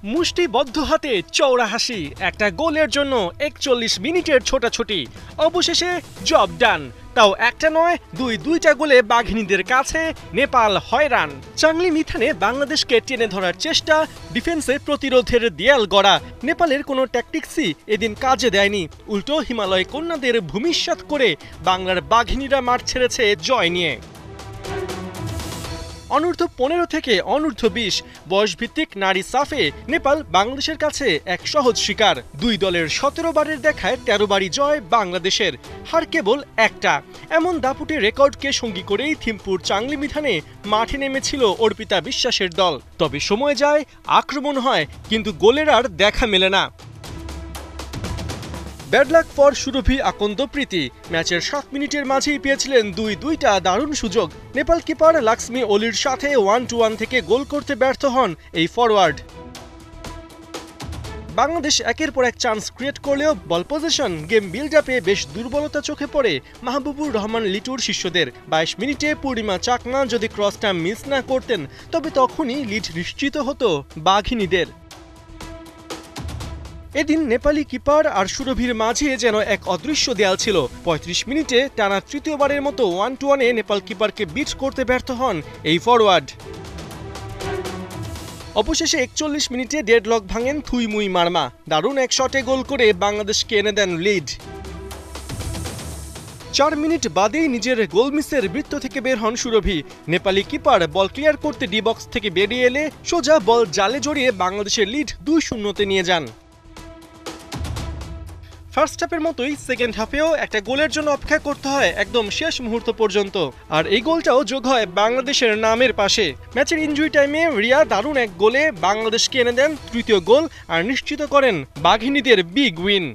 মুষ্টিবদ্ধ হাতে চওড়া হাসি, একটা গোলের জন্য ৪১ মিনিটের ছোটাছুটি, অবশেষে জব ডান। তাও একটা নয়, দুইটা গোলে বাঘিনীদের কাছে নেপাল হয়রান। চাংলি মিথানে বাংলাদেশকে টেনে ধরার চেষ্টা, ডিফেন্সে প্রতিরোধের দেয়াল গড়া। নেপালের কোনো ট্যাকটিক্সই এদিন কাজে দেয়নি, উল্টো হিমালয় কন্যাদের ভূমিষ্যাৎ করে বাংলার বাঘিনীরা মাঠ ছেড়েছে জয় নিয়ে। অনূর্ধ্ব ১৫ থেকে অনূর্ধ্ব ২০ বয়সভিত্তিক নারী সাফে নেপাল বাংলাদেশের কাছে এক সহজ শিকার। দুই দলের ১৭ বারের দেখায় ১৩ বারই জয় বাংলাদেশের, হার কেবল একটা। এমন দাপুটে রেকর্ডকে সঙ্গী করেই থিম্পুর চাংলি মিথানে মাঠে নেমেছিল অর্পিতা বিশ্বাসের দল। তবে সময় যায়, আক্রমণ হয়, কিন্তু গোলের আর দেখা মেলে না। ব্যাড লাক ফর সুরভি আকন্দ প্রীতি। ম্যাচের ৭ মিনিটের মাঝেই পেয়েছিলেন দুইটা দারুণ সুযোগ। নেপাল কিপার লাক্সমি ওলির সাথে 1-1 থেকে গোল করতে ব্যর্থ হন এই ফরওয়ার্ড। বাংলাদেশ একের পর এক চান্স ক্রিয়েট করলেও বল পজিশন, গেম বিল্ড আপে বেশ দুর্বলতা চোখে পড়ে মাহবুবুর রহমান লিটুর শিষ্যদের। ২২ মিনিটে পূর্ণিমা চাকমা যদি ক্রসটা মিস না করতেন, তবে তখনই লিড নিশ্চিত হতো বাঘিনীদের। এদিন নেপালি কিপার আর সুরভির মাঝে যেন এক অদৃশ্য দেয়াল ছিল। ৩৫ মিনিটে টানা তৃতীয়বারের মতো 1-1-এ নেপাল কিপারকে বিট করতে ব্যর্থ হন এই ফরওয়ার্ড। অবশেষে ৪১ মিনিটে ডেডলক ভাঙেন থুইমুই মারমা। দারুণ এক শটে গোল করে বাংলাদেশকে এনে দেন লিড। ৪ মিনিট বাদেই নিজের গোল মিসের বৃত্ত থেকে বের হন সুরভি। নেপালি কিপার বল ক্লিয়ার করতে ডি বক্স থেকে বেরিয়ে এলে সোজা বল জালে জড়িয়ে বাংলাদেশের লিড ২-০-তে নিয়ে যান। ফার্স্ট হাফের মতোই সেকেন্ড হাফেও একটা গোলের জন্য অপেক্ষা করতে হয় একদম শেষ মুহূর্ত পর্যন্ত, আর এই গোলটাও যোগ হয় বাংলাদেশের নামের পাশে। ম্যাচের ইনজুরি টাইমে রিয়া দারুণ এক গোলে বাংলাদেশকে এনে দেন তৃতীয় গোল আর নিশ্চিত করেন বাঘিনীদের বিগ উইন।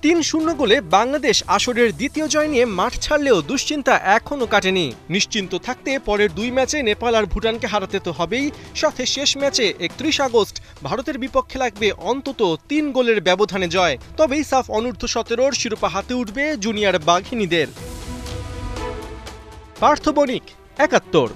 ৩-০ গোলে বাংলাদেশ আসরের দ্বিতীয় জয় নিয়ে মাঠ ছাড়লেও দুশ্চিন্তা এখনও কাটেনি। নিশ্চিন্ত থাকতে পরের ২ ম্যাচে নেপাল আর ভুটানকে হারাতে তো হবেই, সাথে শেষ ম্যাচে ৩১ আগস্ট ভারতের বিপক্ষে লাগবে অন্তত ৩ গোলের ব্যবধানে জয়। তবেই সাফ অনূর্ধ্ব ১৭-র শিরোপা হাতে উঠবে জুনিয়র বাঘিনীদের। পার্থ বণিক, ৭১।